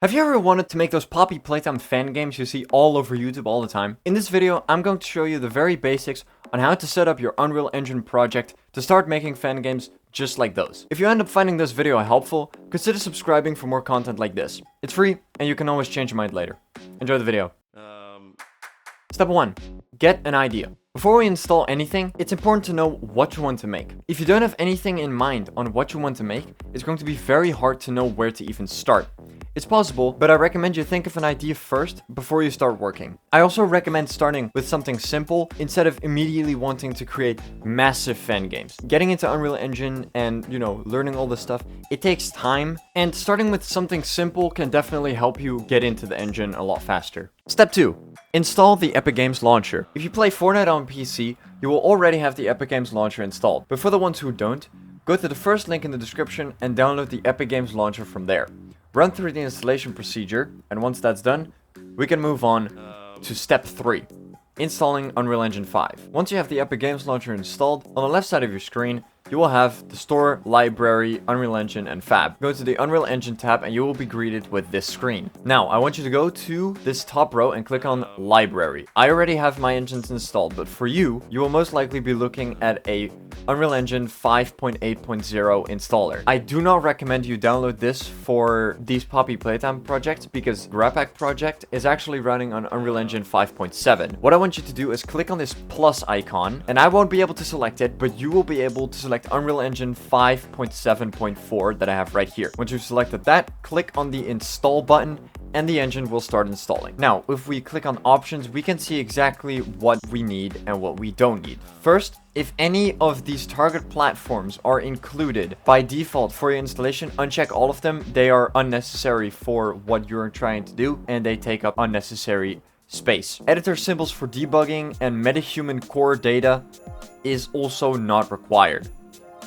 Have you ever wanted to make those poppy Playtime fan games you see all over YouTube all the time? In this video, I'm going to show you the very basics on how to set up your Unreal Engine project to start making fan games just like those. If you end up finding this video helpful, consider subscribing for more content like this. It's free, and you can always change your mind later. Enjoy the video. Step 1. Get an idea. Before we install anything, it's important to know what you want to make. If you don't have anything in mind on what you want to make, it's going to be very hard to know where to even start. It's possible, but I recommend you think of an idea first before you start working. I also recommend starting with something simple instead of immediately wanting to create massive fan games. Getting into Unreal Engine and, learning all this stuff, it takes time, and starting with something simple can definitely help you get into the engine a lot faster. Step 2. Install the Epic Games Launcher. If you play Fortnite on PC, you will already have the Epic Games Launcher installed. But for the ones who don't, go to the first link in the description and download the Epic Games Launcher from there. Run through the installation procedure, and once that's done, we can move on to step 3. Installing Unreal Engine 5. Once you have the Epic Games Launcher installed, on the left side of your screen, you will have the store, library, Unreal Engine, and Fab. Go to the Unreal Engine tab and you will be greeted with this screen. Now, I want you to go to this top row and click on Library. I already have my engines installed, but for you, you will most likely be looking at a Unreal Engine 5.8.0 installer. I do not recommend you download this for these Poppy Playtime projects because Grappack project is actually running on Unreal Engine 5.7. What I want you to do is click on this plus icon, and I won't be able to select it, but you will be able to select Unreal Engine 5.7.4 that I have right here. Once you've selected that, click on the install button and the engine will start installing. Now, if we click on options, we can see exactly what we need and what we don't need. First, if any of these target platforms are included by default for your installation, uncheck all of them. They are unnecessary for what you're trying to do and they take up unnecessary space. Editor symbols for debugging and metahuman core data is also not required.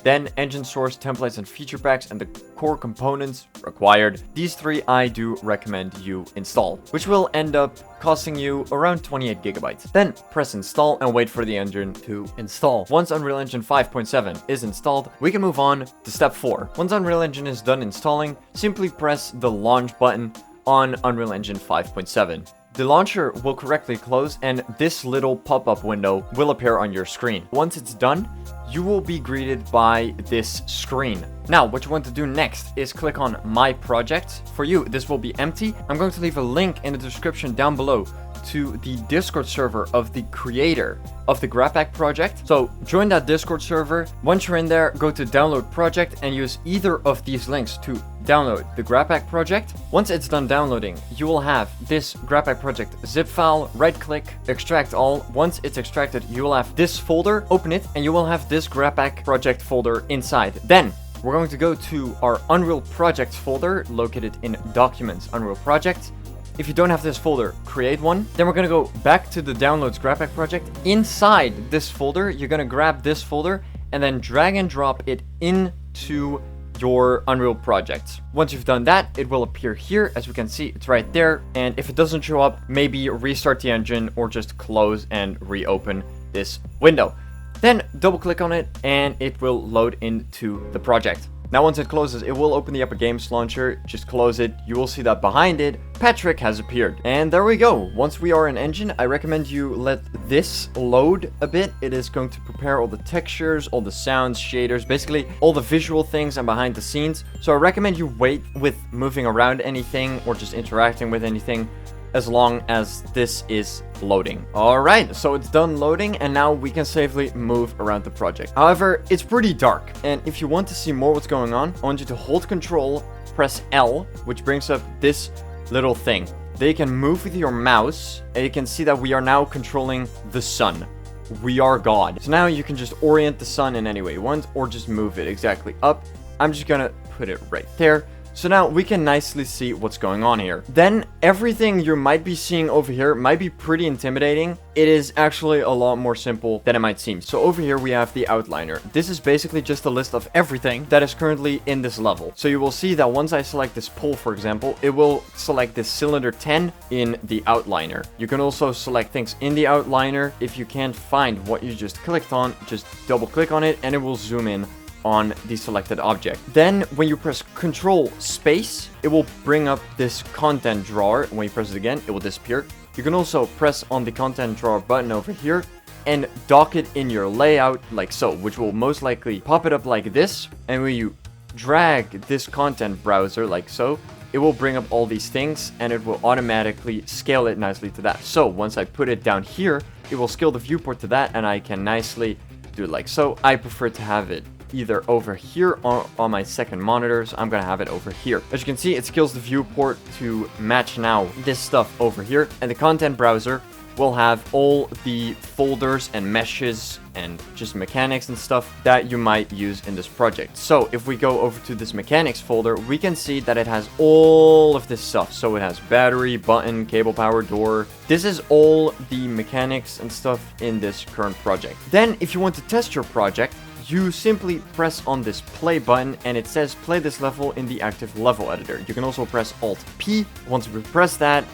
Then engine source, templates and feature packs and the core components required. These 3 I do recommend you install, which will end up costing you around 28 gigabytes. Then press install and wait for the engine to install. Once Unreal Engine 5.7 is installed, we can move on to step 4. Once Unreal Engine is done installing, simply press the launch button on Unreal Engine 5.7. The launcher will correctly close and this little pop-up window will appear on your screen. Once it's done, you will be greeted by this screen. Now, what you want to do next is click on My Project. For you, this will be empty. I'm going to leave a link in the description down below to the Discord server of the creator of the Grappack project. So join that Discord server. Once you're in there, go to download project and use either of these links to download the Grappack project. Once it's done downloading, you will have this Grappack project zip file. Right click, extract all. Once it's extracted, you will have this folder. Open it and you will have this Grappack project folder inside. Then we're going to go to our Unreal Projects folder located in Documents, Unreal Projects. If you don't have this folder, create one. Then we're going to go back to the Downloads Grappack project. Inside this folder, you're going to grab this folder and then drag and drop it into your Unreal projects. Once you've done that, it will appear here. As we can see, it's right there. And if it doesn't show up, maybe restart the engine or just close and reopen this window. Then double click on it and it will load into the project. Now once it closes, it will open the Epic Games Launcher. Just close it. You will see that behind it, Patrick has appeared. And there we go. Once we are in engine, I recommend you let this load a bit. It is going to prepare all the textures, all the sounds, shaders, basically all the visual things and behind the scenes. So I recommend you wait with moving around anything or just interacting with anything as long as this is loading. Alright, so it's done loading and now we can safely move around the project. However, it's pretty dark, and if you want to see more what's going on, I want you to hold control, press L, which brings up this little thing. Then you can move with your mouse and you can see that we are now controlling the sun. We are God. So now you can just orient the sun in any way you want or just move it exactly up. I'm just gonna put it right there. So now we can nicely see what's going on here. Then everything you might be seeing over here might be pretty intimidating. It is actually a lot more simple than it might seem. So over here we have the outliner. This is basically just a list of everything that is currently in this level. So you will see that once I select this pole, for example, it will select this cylinder 10 in the outliner. You can also select things in the outliner. If you can't find what you just clicked on, just double click on it and it will zoom in on the selected object. Then when you press Control Space, it will bring up this content drawer. When you press it again, it will disappear. You can also press on the content drawer button over here and dock it in your layout like so, which will most likely pop it up like this. And when you drag this content browser like so, it will bring up all these things and it will automatically scale it nicely to that. So once I put it down here, it will scale the viewport to that and I can nicely do it like so. I prefer to have it either over here or on my second monitor, so I'm gonna have it over here. As you can see, it scales the viewport to match now this stuff over here, and the content browser will have all the folders and meshes and just mechanics and stuff that you might use in this project. So if we go over to this mechanics folder, we can see that it has all of this stuff. So it has battery, button, cable power, door. This is all the mechanics and stuff in this current project. Then if you want to test your project, you simply press on this play button and it says play this level in the active level editor. You can also press Alt P. Once we press that,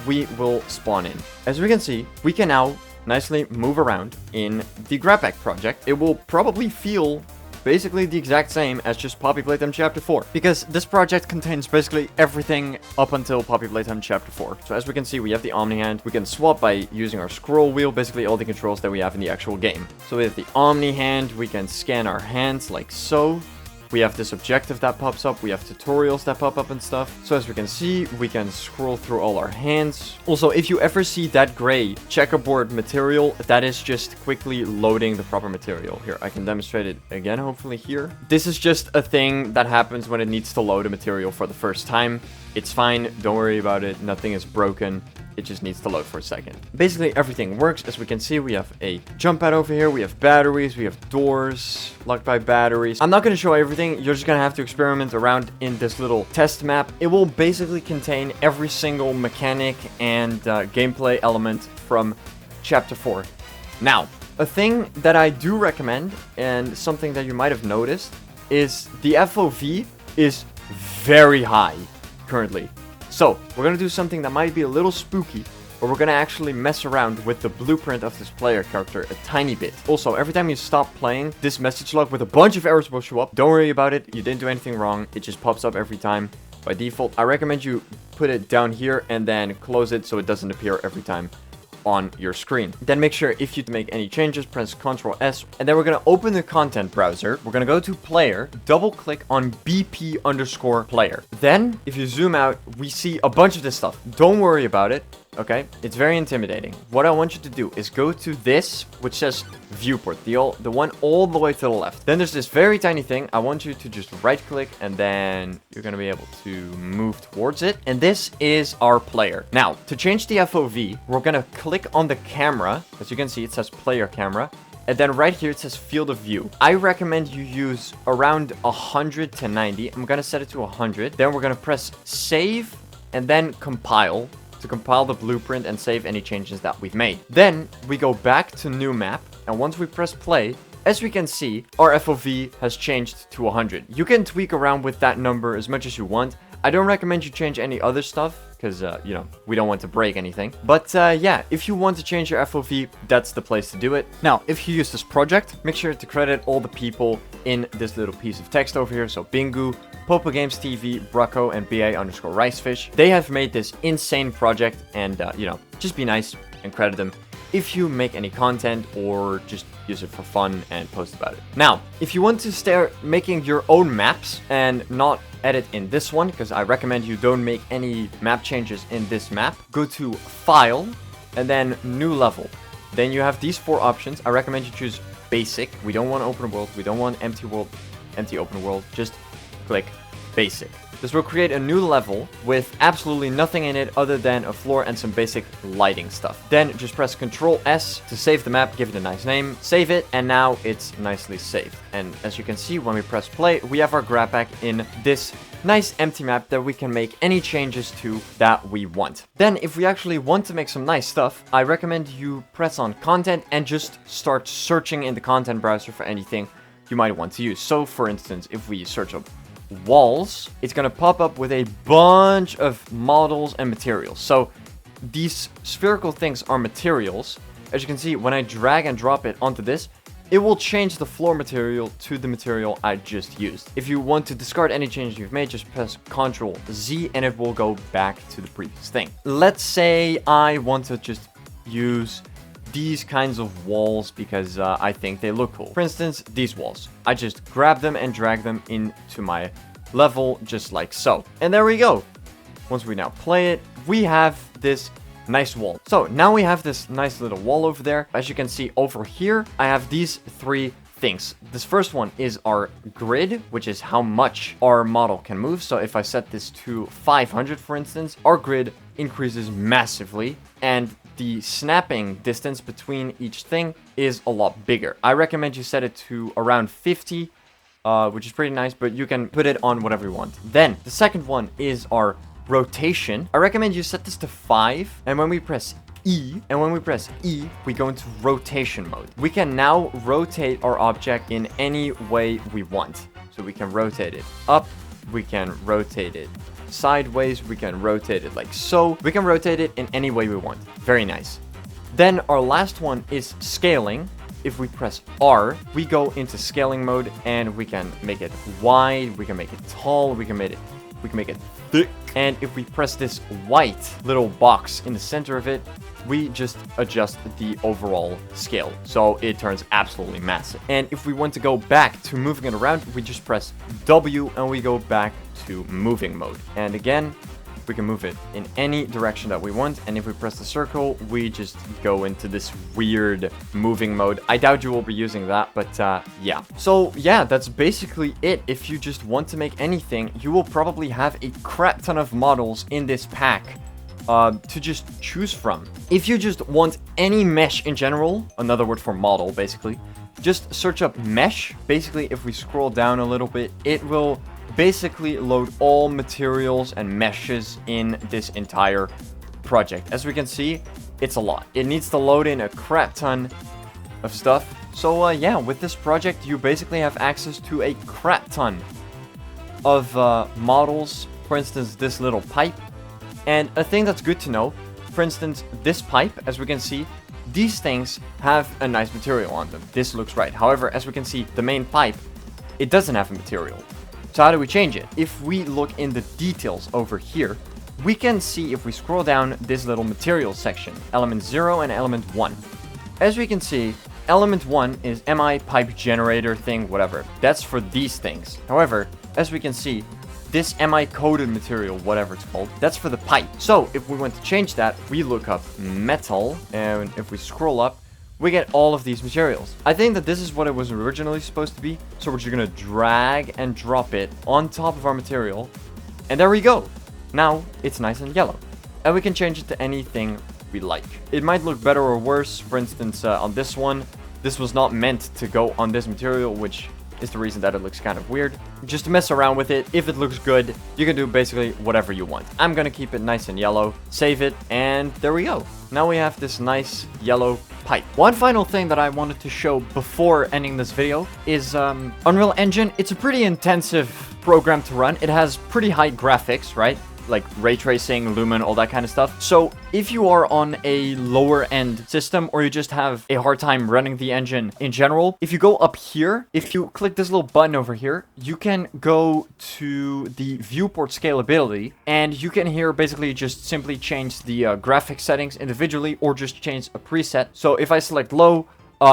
we will spawn in. As we can see, we can now nicely move around in the grab pack project. It will probably feel basically the exact same as just Poppy Playtime Chapter 4, because this project contains basically everything up until Poppy Playtime Chapter 4. So as we can see, we have the Omni hand. We can swap by using our scroll wheel, basically all the controls that we have in the actual game. So with the Omni hand, we can scan our hands like so. We have this objective that pops up, we have tutorials that pop up and stuff. So as we can see, we can scroll through all our hands. Also, if you ever see that gray checkerboard material, that is just quickly loading the proper material. Here, I can demonstrate it again, hopefully here. This is just a thing that happens when it needs to load a material for the first time. It's fine, don't worry about it, nothing is broken. It just needs to load for a second. Basically, everything works. As we can see, we have a jump pad over here. We have batteries. We have doors locked by batteries. I'm not going to show everything. You're just going to have to experiment around in this little test map. It will basically contain every single mechanic and gameplay element from Chapter 4. Now, a thing that I do recommend, and something that you might have noticed, is the FOV is very high currently. So, we're going to do something that might be a little spooky, but we're going to actually mess around with the blueprint of this player character a tiny bit. Also, every time you stop playing, this message log with a bunch of errors will show up. Don't worry about it, you didn't do anything wrong, it just pops up every time by default. I recommend you put it down here and then close it so it doesn't appear every time on your screen. Then make sure if you make any changes, press Ctrl S, and then we're going to open the content browser. We're going to go to player, double click on BP_player. Then if you zoom out, we see a bunch of this stuff. Don't worry about it. Okay, it's very intimidating. What I want you to do is go to this, which says viewport, the one all the way to the left. Then there's this very tiny thing. I want you to just right click and then you're going to be able to move towards it. And this is our player. Now, to change the FOV, we're going to click on the camera. As you can see, it says player camera. And then right here, it says field of view. I recommend you use around 100 to 90. I'm going to set it to 100. Then we're going to press save and then compile, to compile the blueprint and save any changes that we've made. Then we go back to new map, and once we press play, as we can see, our FOV has changed to 100. You can tweak around with that number as much as you want. I don't recommend you change any other stuff, because, you know, we don't want to break anything. But, yeah, if you want to change your FOV, that's the place to do it. Now, if you use this project, make sure to credit all the people in this little piece of text over here. So, Bingu, Popo Games TV, Bracco, and BA_Ricefish. They have made this insane project, and, you know, just be nice and credit them if you make any content or just use it for fun and post about it. Now, if you want to start making your own maps and not edit in this one, because I recommend you don't make any map changes in this map, go to File and then New Level. Then you have these four options. I recommend you choose Basic. We don't want open world. We don't want empty world, empty open world. Just click Basic. This will create a new level with absolutely nothing in it other than a floor and some basic lighting stuff. Then just press Ctrl S to save the map, give it a nice name, save it, and now it's nicely saved. And as you can see, when we press play, we have our grab pack in this nice empty map that we can make any changes to that we want. Then if we actually want to make some nice stuff, I recommend you press on content and just start searching in the content browser for anything you might want to use. So for instance, if we search up walls, it's going to pop up with a bunch of models and materials. So these spherical things are materials. As you can see, when I drag and drop it onto this, it will change the floor material to the material I just used. If you want to discard any changes you've made, just press Ctrl Z and it will go back to the previous thing. Let's say I want to just use these kinds of walls because I think they look cool. For instance, these walls. I just grab them and drag them into my level just like so. And there we go. Once we now play it, we have this nice wall. So now we have this nice little wall over there. As you can see over here, I have these three things. This first one is our grid, which is how much our model can move. So if I set this to 500, for instance, our grid increases massively and the snapping distance between each thing is a lot bigger. I recommend you set it to around 50, which is pretty nice, but you can put it on whatever you want. Then the second one is our rotation. I recommend you set this to 5, and when we press E, we go into rotation mode. We can now rotate our object in any way we want. So we can rotate it up, we can rotate it sideways, we can rotate it like so. We can rotate it in any way we want. Very nice. Then our last one is scaling. If we press R, we go into scaling mode and we can make it wide, we can make it tall, we can make it thick. And if we press this white little box in the center of it, we just adjust the overall scale. So it turns absolutely massive. And if we want to go back to moving it around, we just press W and we go back to moving mode. And again, we can move it in any direction that we want. And if we press the circle, we just go into this weird moving mode. I doubt you will be using that, but yeah. So yeah, that's basically it. If you just want to make anything, you will probably have a crap ton of models in this pack to just choose from. If you just want any mesh in general, another word for model basically, just search up mesh. Basically, if we scroll down a little bit, it will basically load all materials and meshes in this entire project. As we can see, it's a lot. It needs to load in a crap ton of stuff. So yeah, with this project, you basically have access to a crap ton of models. For instance, this little pipe. And a thing that's good to know, for instance, this pipe, as we can see, these things have a nice material on them. This looks right. However, as we can see, the main pipe, it doesn't have a material. So how do we change it? If we look in the details over here, we can see if we scroll down this little material section, element 0 and element 1. As we can see, element 1 is MI pipe generator thing, whatever. That's for these things. However, as we can see, this MI coded material, whatever it's called, that's for the pipe. So if we want to change that, we look up metal, and if we scroll up, we get all of these materials. I think that this is what it was originally supposed to be. So we're just gonna drag and drop it on top of our material. And there we go. Now it's nice and yellow. And we can change it to anything we like. It might look better or worse. For instance, on this one, this was not meant to go on this material, which is the reason that it looks kind of weird. Just to mess around with it. If it looks good, you can do basically whatever you want. I'm gonna keep it nice and yellow, save it, and there we go. Now we have this nice yellow pipe. One final thing that I wanted to show before ending this video is Unreal Engine. It's a pretty intensive program to run. It has pretty high graphics, right? Like ray tracing, lumen, all that kind of stuff. So if you are on a lower end system or you just have a hard time running the engine in general, if you go up here, if you click this little button over here, you can go to the viewport scalability and you can here basically just simply change the graphics settings individually or just change a preset. So if I select low,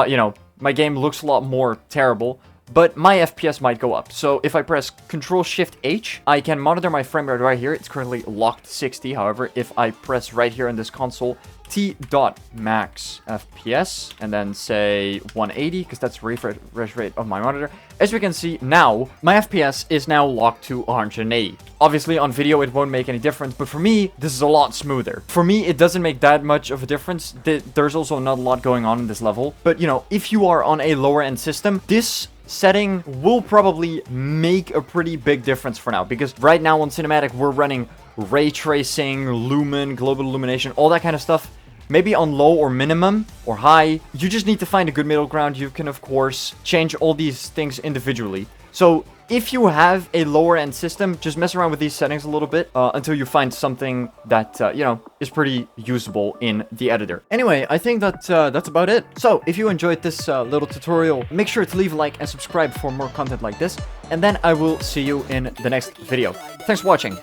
you know, my game looks a lot more terrible, but my FPS might go up. So if I press Ctrl-Shift-H, I can monitor my frame rate right here. It's currently locked to 60. However, if I press right here in this console, T.max FPS, and then say 180, because that's the refresh rate of my monitor, as we can see now, my FPS is now locked to 180. Obviously, on video, it won't make any difference, but for me, this is a lot smoother. For me, it doesn't make that much of a difference. There's also not a lot going on in this level. But, you know, if you are on a lower-end system, this setting will probably make a pretty big difference for now, because right now on cinematic we're running ray tracing, lumen, global illumination, all that kind of stuff. Maybe on low or minimum or high, you just need to find a good middle ground. You can of course change all these things individually. So if you have a lower end system, just mess around with these settings a little bit until you find something that, you know, is pretty usable in the editor. Anyway, I think that that's about it. So if you enjoyed this little tutorial, make sure to leave a like and subscribe for more content like this. And then I will see you in the next video. Thanks for watching.